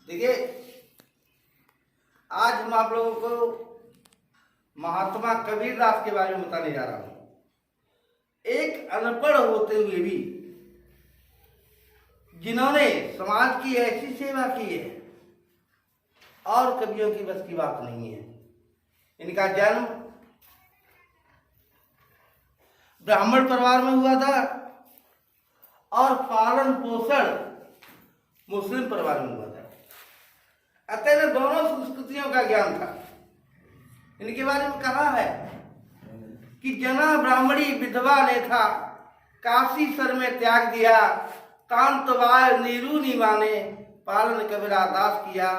देखिए, आज हम आप लोगों को महात्मा कबीरदास के बारे में बताने जा रहा हूं। एक अनपढ़ होते हुए भी जिन्होंने समाज की ऐसी सेवा की है और कवियों की बस की बात नहीं है। इनका जन्म ब्राह्मण परिवार में हुआ था और पालन पोषण मुस्लिम परिवार में हुआ था। अतः इन्हें दोनों संस्कृतियों का ज्ञान था। इनके बारे में कहा है कि जना ब्राह्मणी विधवा ने था, काशी सर में त्याग दिया, कांतवाय नीरू निमाने, पालन कबीरा दास किया,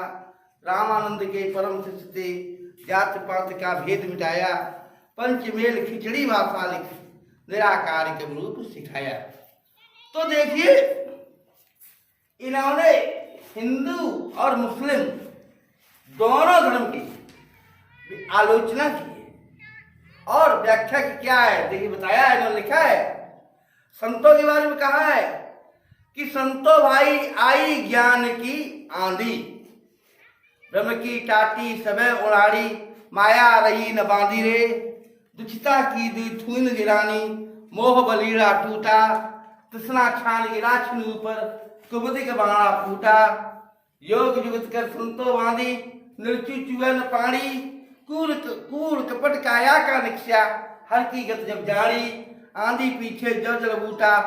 रामानंद के परम शिष्य थे, जात पात का भेद मिटाया, पंचमेल खिचड़ी भाषा लिख, निराकार के रूप सिखाया। तो देखिए, इन्होंने हिंदू और मुस्लिम दोनों धर्म की आलोचना की है और व्याख्या की क्या है देखिए बताया है। इन्होंने लिखा है, संतों के बारे में कहा है कि संतो भाई आई ज्ञान की आंधी, ब्रह्म की टाटी सबे उड़ाड़ी, माया रही न बांधी रे, दुचिता की दी थून गिरानी, मोह बलीड़ा टूटा, तृष्णा छान गिरा छिन ऊपर, कुबुद्धि का बाणा फूटा, योग जुगत कर संतो बांधी, निर्चु चुवन पानी, कूड़ कूड़ कपट काया का निक्षा, हर की गत जब जानी, आंधी पीछे जो जल बूटा,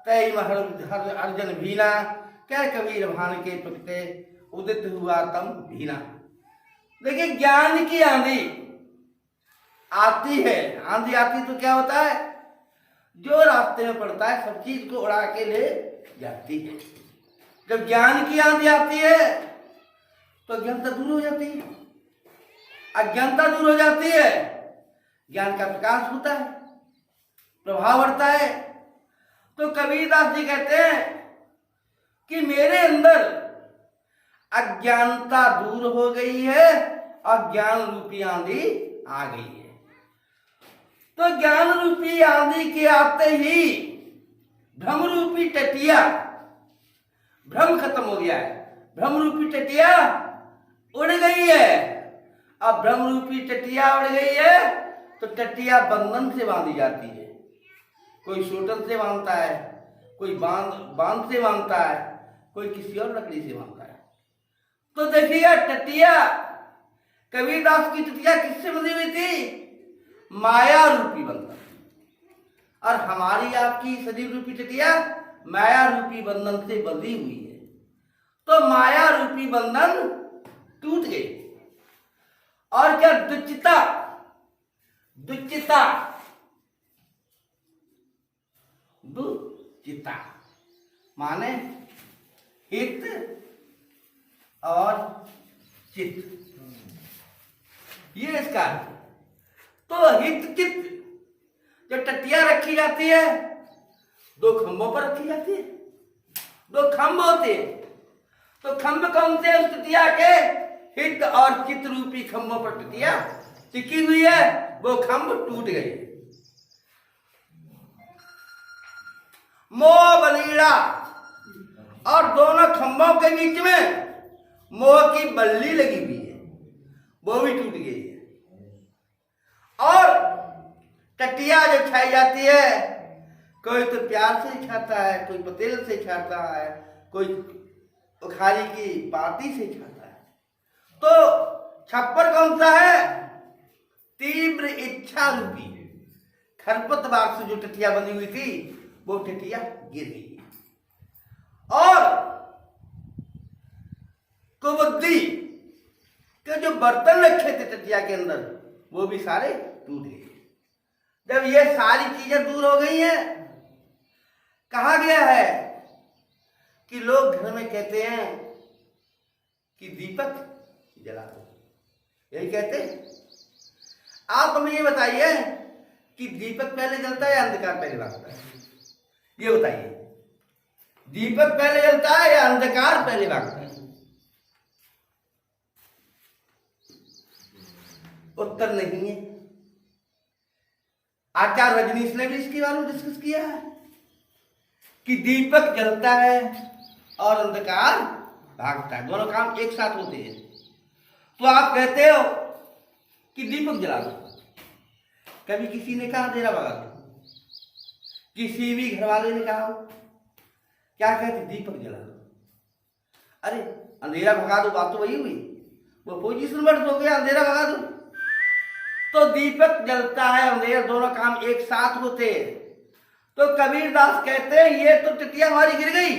तय हर अर्जन भीना, कह कबीर भान के प्रगटे, उदित हुआ तम भीना। देखिए, ज्ञान की आंधी आती है। आंधी आती तो क्या होता है, जो रास्ते में पड़ता है सब चीज को उड़ा के ले जाती है। जब ज्ञान की आंधी आती है तो अज्ञानता दूर हो जाती है, अज्ञानता दूर हो जाती है, ज्ञान का प्रकाश होता है, प्रभाव बढ़ता है। तो कबीरदास जी कहते हैं कि मेरे अंदर अज्ञानता दूर हो गई है और ज्ञान रूपी आंधी आ गई है। तो ज्ञान रूपी आंधी के आते ही भ्रम रूपी टटिया, भ्रम खत्म हो गया है, भ्रम रूपी टटिया उड़ गई है। अब भ्रम रूपी टटिया उड़ गई है तो टटिया बंधन से बांधी जाती है। कोई सोटन से बांधता है, कोई बांध से बांधता है, कोई किसी और लकड़ी से बांधता है। तो देखिए, टटिया कबीरदास की टटिया किससे बंधी हुई थी? माया रूपी बंधन। और हमारी आपकी शरीर रूपी टटिया माया रूपी बंधन से बंधी हुई है। तो माया रूपी बंधन टूट गई। और क्या? दुचिता, दुचिता, दुचिता माने हित और चित्त, ये इसका। तो हित चित्त जब टटिया रखी जाती है, दो खंभों पर रखी जाती है, दो खंभ होते हैं। तो खंभ कौन से? उस टटिया के हित और चित्त रूपी खंभों पर टटिया टिकी हुई है, वो खंभ टूट गए। मोह बलीड़ा, और दोनों खंभों के बीच में मोह की बल्ली लगी हुई है, वो भी टूट गई है। और टटिया जब खाई जाती है, कोई तो प्यार से खाता है, कोई पतेल से खाता है, कोई उखारी की पाती से खाता है। तो छप्पर कौन सा है? तीव्र इच्छा रूपी खरपतवार से जो टटिया बनी हुई थी, वो टटिया गिर गई। और कुबुद्धि के जो बर्तन रखे थे टटिया के अंदर, वो भी सारे टूट गए। जब ये सारी चीजें दूर हो गई हैं, कहा गया है कि लोग घर में कहते हैं कि दीपक जला दो, यही कहते हैं। आप हमें ये बताइए कि दीपक पहले जलता है या अंधकार पहले भागता है? ये बताइए, दीपक पहले जलता है या अंधकार पहले भागता है? उत्तर नहीं है। आचार्य रजनीश ने भी इसके बारे में डिस्कस किया है कि दीपक जलता है और अंधकार भागता है, दोनों काम एक साथ होते हैं। तो आप कहते हो कि दीपक जला दो, कभी किसी ने कहा अंधेरा भगा दो? किसी भी घर वाले ने कहा हो? क्या कहते? दीपक जला दो। अरे अंधेरा भगा दो, बात तो वही हुई, वो पोजीशन वर्ड हो गया, अंधेरा भगा दो। तो दीपक जलता है, अंधेरा, दोनों काम एक साथ होते हैं। तो कबीरदास कहते हैं ये तो टिटिया हमारी गिर गई,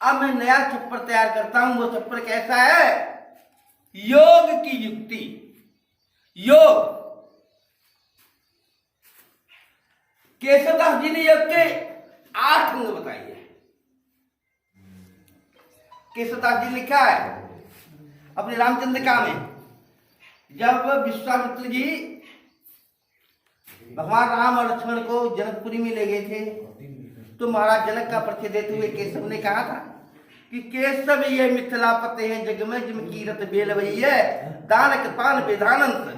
अब मैं नया छप्पर तैयार करता हूं। वो छप्पर कैसा है? योग की युक्ति। योग केशवदास जी ने योग के 8 अंग बताइए। केशवदास जी लिखा है अपने रामचंद्रिका में, जब विश्वामित्र जी भगवान राम और लक्ष्मण को जनकपुरी में ले गए थे, तो महाराज जनक का परिचय देते हुए केशव ने कहा था कि केशव ये मिथिलापति है, जग में जिम कीरत बेल वही है, दान कृपान विधानंत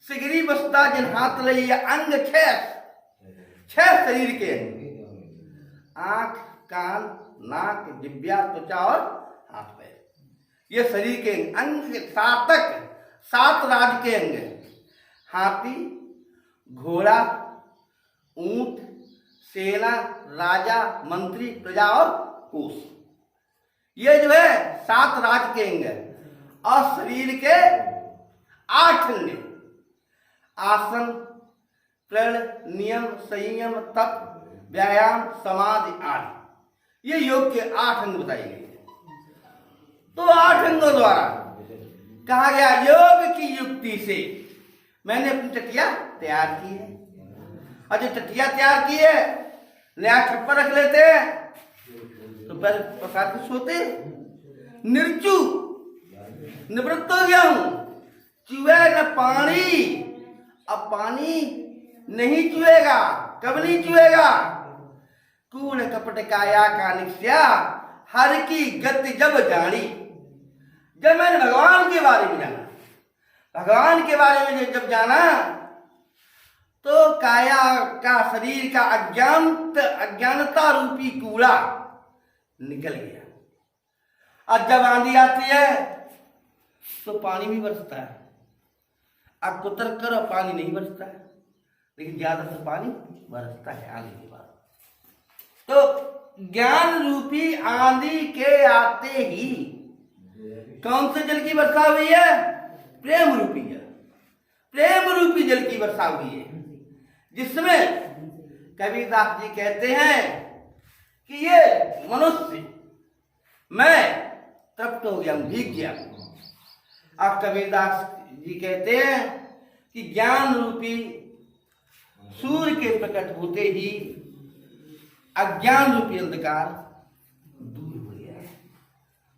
सिगरी बस्ता जिन हाथ लई, अंग 6 शरीर के, आंख, कान, नाक, जिब्या, त्वचा और हाथ पैर, ये शरीर के अंग 7 राज के अंग, हाथी, घोड़ा, ऊंट, सेना, राजा, मंत्री, प्रजा और कोष, ये जो है 7 राज के अंग है। और शरीर के 8 अंग, आसन, प्रण, नियम, संयम, तप, व्यायाम, समाधि आदि, ये योग के 8 अंग बताए गए। तो 8 अंगों द्वारा कहा गया योग की युक्ति से मैंने अपनी टटिया तैयार की है। और जो टटिया तैयार की है, नया छप्पर रख लेते हैं, तो पहले पसार के सोते, निर्चु निवृत्त हो गया हूं, चुए न पानी, अब पानी नहीं चुएगा। कब नहीं चुएगा? कूड़ कपट काया का निश्चया, हर की गति जब जानी। जब मैंने भगवान के बारे में जाना, भगवान के बारे में जब जाना, तो काया का, शरीर का अज्ञानता रूपी कूड़ा निकल गया। और जब आंधी आती है तो पानी भी बरसता है। अब कुतर्क करो, पानी नहीं बरसता है, लेकिन ज्यादा से पानी बरसता है आंधी के बाद। तो ज्ञान रूपी आंधी के आते ही कौन से जल की वर्षा हुई है? प्रेम रूपी जल, प्रेम रूपी जल की वर्षा हुई है, जिसमें कबीरदास जी कहते हैं कि ये मनुष्य, मैं तृप्त हो गया हूं, भीग गया। अब कबीरदास जी कहते हैं कि ज्ञान रूपी सूर्य के प्रकट होते ही अज्ञान रूपी अंधकार दूर हो गया।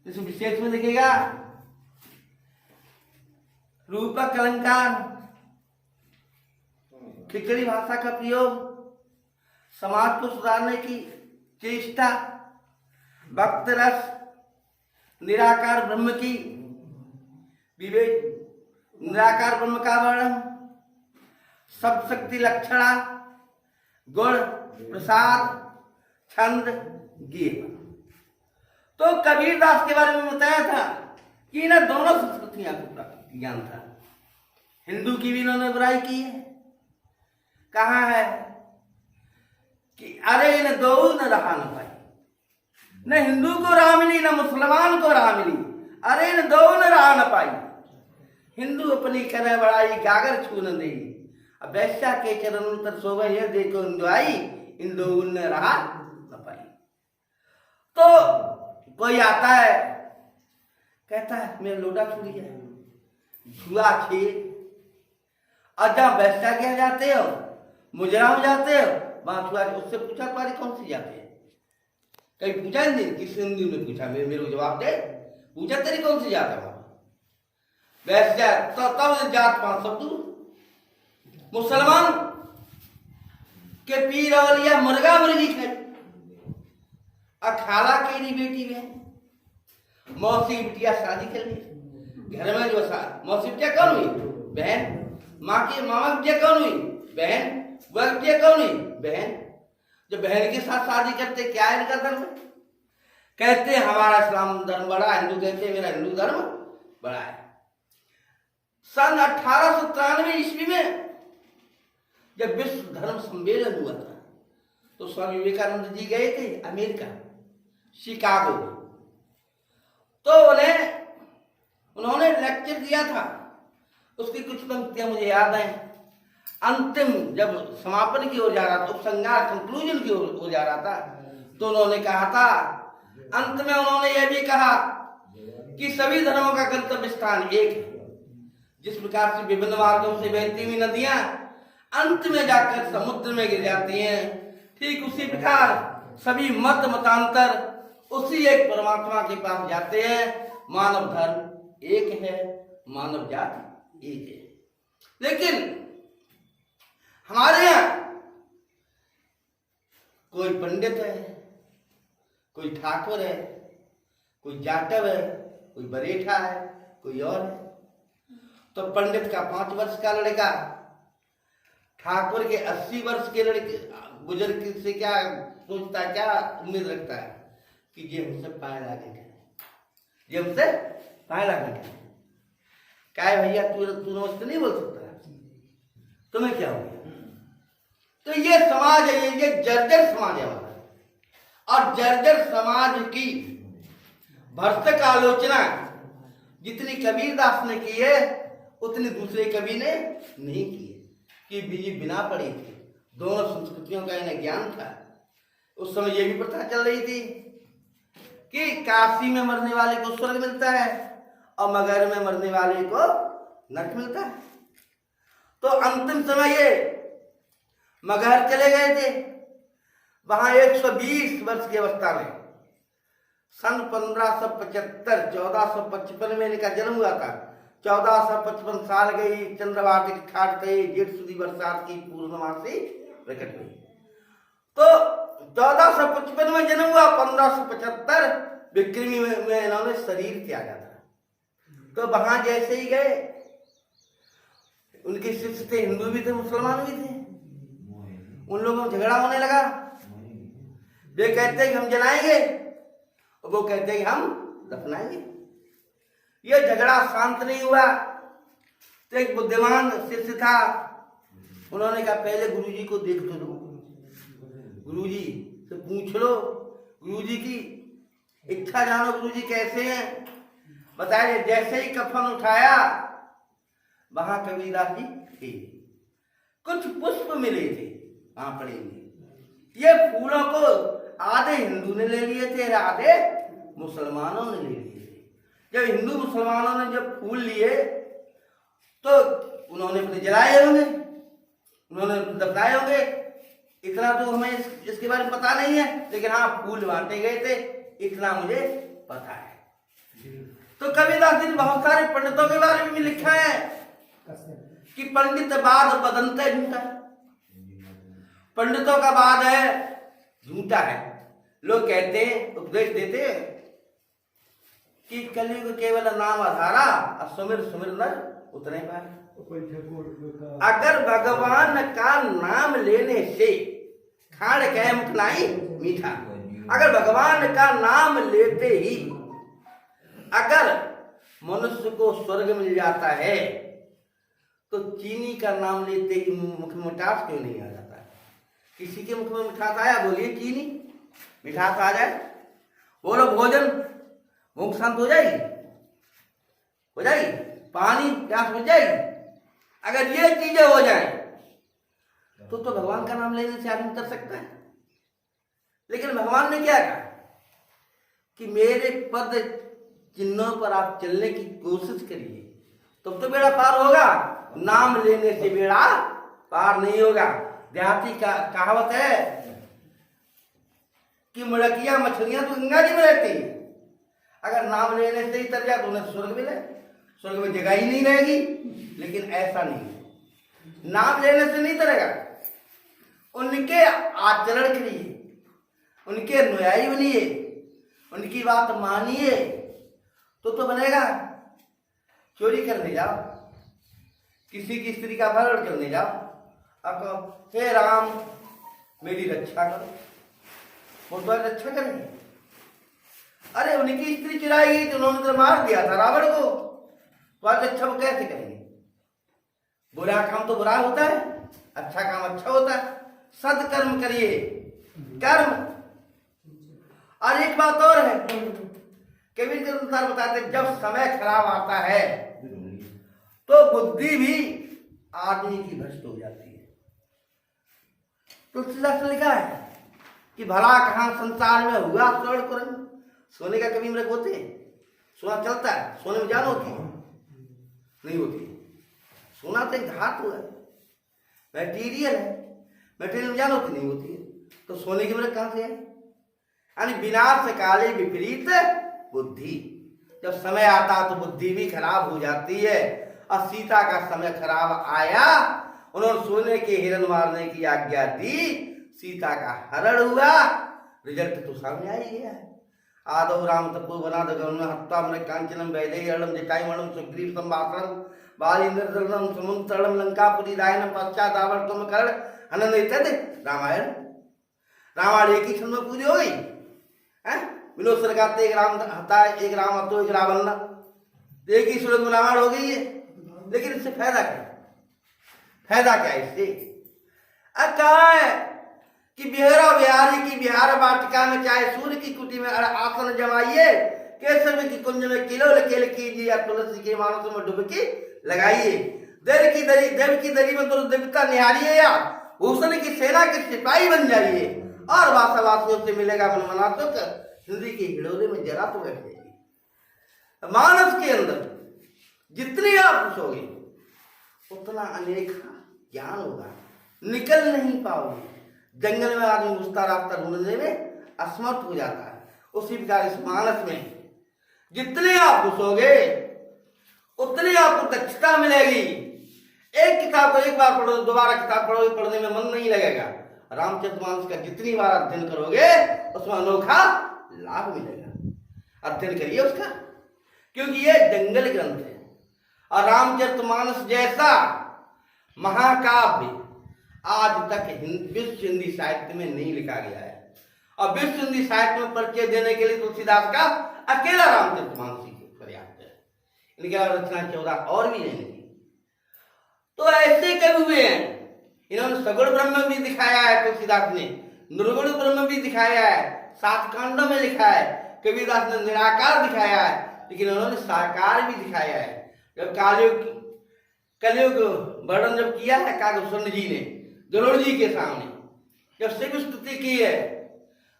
इस विशेष में देखिएगा, रूपक अलंकार, खिचड़ी भाषा का प्रयोग, समाज को सुधारने की चेष्टा, भक्त रस, निराकार ब्रह्म की विवेक, निराकार ब्रह्म का वर्णन, सब शक्ति लक्षणा, गुण, प्रसाद, छंद, गीत। तो कबीरदास के बारे में बताया था कि इन्हें दोनों संस्कृतियां को ज्ञान था। हिंदू की भी इन्होंने बुराई की है। कहा है कि अरे इन दो न रहा न पाई, न हिंदू को राह मिली न मुसलमान को राह मिली, अरे इन दो न रहा न पाई। हिंदू अपनी करे बड़ाई, गागर छू न दे, अब वैश्या के चरण तर सोवे ये देखो हिंदुआई, इन दो न रहा न पाई। तो कोई आता है, कहता है मेरा लोटा छूट गया, छुआ खेल। और जब वैश्या के जाते हो, मुजराम जाते हो, वहां छुआ, उससे पूछा तुम्हारी कौन सी जाते है? कहीं पूछा नहीं, किस हिंदू ने पूछा? मेरे को जवाब दे, पूछा तेरी कौन सी जात है? वैश्या तो तब जात पांच सब दूर। मुसलमान के पीर अवलिया मुर्गा मुर्गी खाई, अखाड़ा केरी बेटी बहन, मौसी की बिटिया शादी कर ली घर में। जो मौसी बिटिया कौन हुई? बहन। माँ की मामा बिटिया कौन हुई? बहन। वह बिटिया कौन हुई? बहन। जो बहन के साथ शादी करते, क्या है इनका धर्म? कहते हैं हमारा इस्लाम धर्म बड़ा, हिंदू कहते हैं मेरा हिंदू धर्म बड़ा है। सन 1893 ईस्वी में जब विश्व धर्म सम्मेलन हुआ था तो स्वामी विवेकानंद जी गए थे अमेरिका, शिकागो। तो उन्होंने लेक्चर दिया था। उसकी कुछ पंक्तियां मुझे याद हैं। अंतिम जब समापन की ओर जा रहा था, उपसंहार कंक्लूजन की ओर जा रहा था, तो उन्होंने कहा था, अंत में उन्होंने यह भी कहा कि सभी धर्मों का गंतव्य स्थान एक है। जिस प्रकार से विभिन्न मार्गों से बहती हुई नदियां अंत में जाकर समुद्र में गिर जाती हैं, ठीक उसी प्रकार सभी मत मतांतर उसी एक परमात्मा के पास जाते हैं। मानव धर्म एक है, मानव जाति एक है। लेकिन हमारे यहाँ कोई पंडित है, कोई ठाकुर है, कोई जाटव है, कोई बरेठा है, कोई और है। तो पंडित का 5 वर्ष का लड़का ठाकुर के 80 वर्ष के लड़के बुजुर्ग से क्या सोचता है, क्या उम्मीद रखता है कि ये हमसे पाए लागेगा, ये हमसे पाए लागेगा। क्या है भैया, तू नमस्ते नहीं बोल सकता, तुम्हें क्या हो गया? तो ये समाज है, ये जर्जर समाज है हमारा। और जर्जर समाज की भरसक आलोचना जितनी कबीरदास ने की है उतनी दूसरे कवि ने नहीं की है। कि बीजी बिना पढ़ी थी, दोनों संस्कृतियों का इन्हें ज्ञान था। उस समय यह भी प्रथा चल रही थी कि काशी में मरने वाले को स्वर्ग मिलता है और मगहर में मरने वाले को नरक मिलता है। तो अंतिम समय ये मगहर चले गए थे। वहां 120 वर्ष की अवस्था में सन 1575 1455 में इनका जन्म हुआ था। 1455 साल गई, चंद्रवाटिक ठाट गई, जेठ सुदी बरसात की पूर्णमासी प्रकट हुई। तो 1455 में जन्म हुआ, 1575 विक्रमी में इन्होंने शरीर त्यागा था। तो वहां जैसे ही गए, उनके शिष्य थे, हिंदू भी थे, मुसलमान भी थे। उन लोगों में झगड़ा होने लगा। वे कहते हैं कि हम जलाएंगे, और वो कहते हैं कि हम दफनाएंगे। ये झगड़ा शांत नहीं हुआ। तो एक बुद्धिमान शिष्य था, उन्होंने कहा पहले गुरुजी को देख तो लो, गुरुजी से पूछ लो, गुरुजी की इच्छा जानो, गुरुजी कैसे हैं बताइए। जैसे ही कफन उठाया, वहां कबीरदास जी थे। कुछ पुष्प मिले थे वहां पड़े हुए। ये फूलों को आधे हिंदू ने ले लिए थे, आधे मुसलमानों ने ले लिए थे। जब हिंदू मुसलमानों ने जब फूल लिए तो उन्होंने अपने जलाए होंगे, उन्होंने दफनाए होंगे। इतना तो हमें इसके बारे में पता नहीं है, लेकिन हाँ फूल बांटे गए थे, इतना मुझे पता है। तो कबीरदास जी ने बहुत सारे पंडितों के बारे में भी लिखा है कि पंडित बाद बदनते झूठा, पंडितों का बाद है झूठा है। लोग कहते हैं, उपदेश देते हैं कि कलयुग केवल नाम आधारा, सुमिर सुमिर नर उतने पाए। अगर भगवान का नाम लेने से खाड़ कहे मुख नहीं मीठा, अगर भगवान का नाम लेते ही अगर मनुष्य को स्वर्ग मिल जाता है, तो चीनी का नाम लेते ही मुख में मिठास क्यों नहीं आ जाता है? किसी के मुख में मिठास आया, बोलिए चीनी मिठास आ जाए। बोलो भोजन, भूख शांत हो जाएगी, हो जाएगी, पानी प्यास बुझ जाएगी। अगर ये चीजें हो जाए तो भगवान का नाम लेने से आदमी कर सकता है। लेकिन भगवान ने क्या कहा कि मेरे पद चिन्हों पर आप चलने की कोशिश करिए, तब तो बेड़ा पार होगा। नाम लेने से बेड़ा पार नहीं होगा। देहाती का कहावत है कि मुड़कियां मछलियां तो गंगा जी में रहती है, अगर नाम लेने से ही तर जाए तो उन्हें स्वर्ग मिले, स्वर्ग में जगह ही नहीं रहेगी। लेकिन ऐसा नहीं है, नाम लेने से नहीं तरेगा। उनके आचरण करिए, उनके अनुयायी बनिए, उनकी बात मानिए, तो बनेगा। चोरी करने जाओ, किसी की स्त्री का अपहरण करने जाओ, अब कहो हे राम मेरी रक्षा करो, वो तो रक्षा करेंगे। अरे उनकी स्त्री चुराई गई तो उन्होंने तो मार दिया था रावण को, तो आज अच्छा वो कैसे करेंगे? बुरा काम तो बुरा होता है, अच्छा काम अच्छा होता है। सदकर्म करिए, कर्म। और एक बात और है, कबीर के अनुसार बताते जब समय खराब आता है तो बुद्धि भी आदमी की भ्रष्ट हो जाती है। तुलसीदास ने लिखा है कि भला कहां संसार में हुआ स्वर्ण कुरन। सोने का कभी मृग होते हैं? सोना चलता है, सोने में जान होती है? नहीं होती। सोना तो एक धातु है, मटेरियल है, मटेरियल में जान होती नहीं होती है, तो सोने की मृग कहां से है? यानी विनाश काले विपरीत बुद्धि। जब समय आता तो बुद्धि भी खराब हो जाती है। और सीता का समय खराब आया, उन्होंने सोने के हिरण मारने की आज्ञा दी, सीता का हरण हुआ, रिजल्ट तो सामने आ ही गया है। आदौ राम तपो बना दगम हत्ता मन कांचनम वैदेयम जटायुमणम सुग्रीव संवासनम बालीन्द्रदलनम समुद्रम लंकापुरी दायनम पश्चात आवर्तम कर्ण अनंत इत्यादि रामायण। रामायण एक ही क्षण में पूरी हो गई है। विनोद सरकार एक राम हता, एक राम हतो, एक रावण, एक ही सूरत में रामायण हो गई है। लेकिन इससे फायदा क्या? फायदा क्या इससे? कहा है कि बिहारा बिहारी की बिहार वाटिका में चाहे सूर्य की कुटी में आसन जमाइए, केसर की कुंज में किलोल केल कीजिए, तुलसी के मानसों में डुबकी लगाइए, देव की दरी में तो देवता निहारिए, या भूषण की सेना के सिपाही बन जाइए, और वासावासियों से मिलेगा मनमना सुख, हिंदी के हिडोले में जरा तो बैठ जाइए। मानस के अंदर जितनी आप घुसोगे उतना अनेक ज्ञान होगा, निकल नहीं पाओगे। जंगल में आदमी घुसता रास्ता ढूंढने में असमर्थ हो जाता है, उसी प्रकार इस मानस में जितने आप घुसोगे उतनी आपको दक्षता मिलेगी। एक किताब को एक बार पढ़ो, दोबारा किताब पढ़ोगे, पढ़ने में मन नहीं लगेगा। रामचरितमानस का जितनी बार अध्ययन करोगे उसमें अनोखा लाभ मिलेगा। अध्ययन करिए उसका, क्योंकि ये जंगल ग्रंथ है। और रामचरितमानस जैसा महाकाव्य आज तक विश्व हिंदी साहित्य में नहीं लिखा गया है। और विश्व हिंदी साहित्य में परिचय देने के लिए तुलसीदास का अकेला रामचरितमानस ही पर्याप्त है। इनके अलावा रचना 14 और भी नहीं। तो ऐसे कवि हुए हैं, इन्होंने सगुण ब्रह्म भी दिखाया है तुलसीदास ने, निर्गुण ब्रह्म भी दिखाया है, 7 कांडों में लिखा है। कबीरदास ने निराकार दिखाया है, लेकिन उन्होंने साकार भी दिखाया है। जब कलयुग वर्णन जब किया है कागभूषण जी ने गरुड़ जी के सामने, जब शिव स्तुति की है,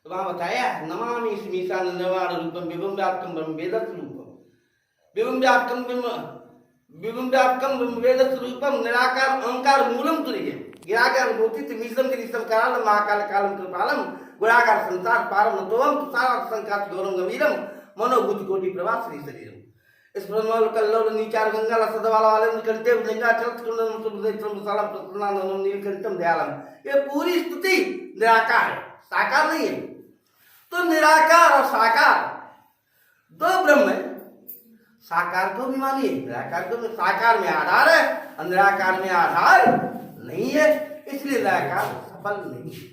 तो वहां बताया नमामि स्मीशा निर्वाण रूपम विभुम व्याप्तम ब्रह्म वेदस रूपम, विभुम व्याप्तम ब्रह्म वेदस रूपम, निराकार ओंकार मूलम तुरीयम, गिराकार मूर्ति मीशम गिरीशम करालम महाकाल कालम कृपालम, गुणाकार संसार पारम नतोम तुषार संकाश गौरम गंभीरम, मनोभूत कोटि प्रभा श्री शरीरम। इस ब्रह्मल कल्लोल नीचार गंगा सदवाला वाले कंटे गंगा चलत कुंडम सुनेत्रम सालम प्रसन्नानंदम नीलकंठम दयालम। ये पूरी स्तुति निराकार है, साकार नहीं है। तो निराकार और साकार दो ब्रह्म है। साकार को भी मानिए, निराकार को भी। साकार में आधार है और निराकार में आधार नहीं है, इसलिए निराकार सफल नहीं है।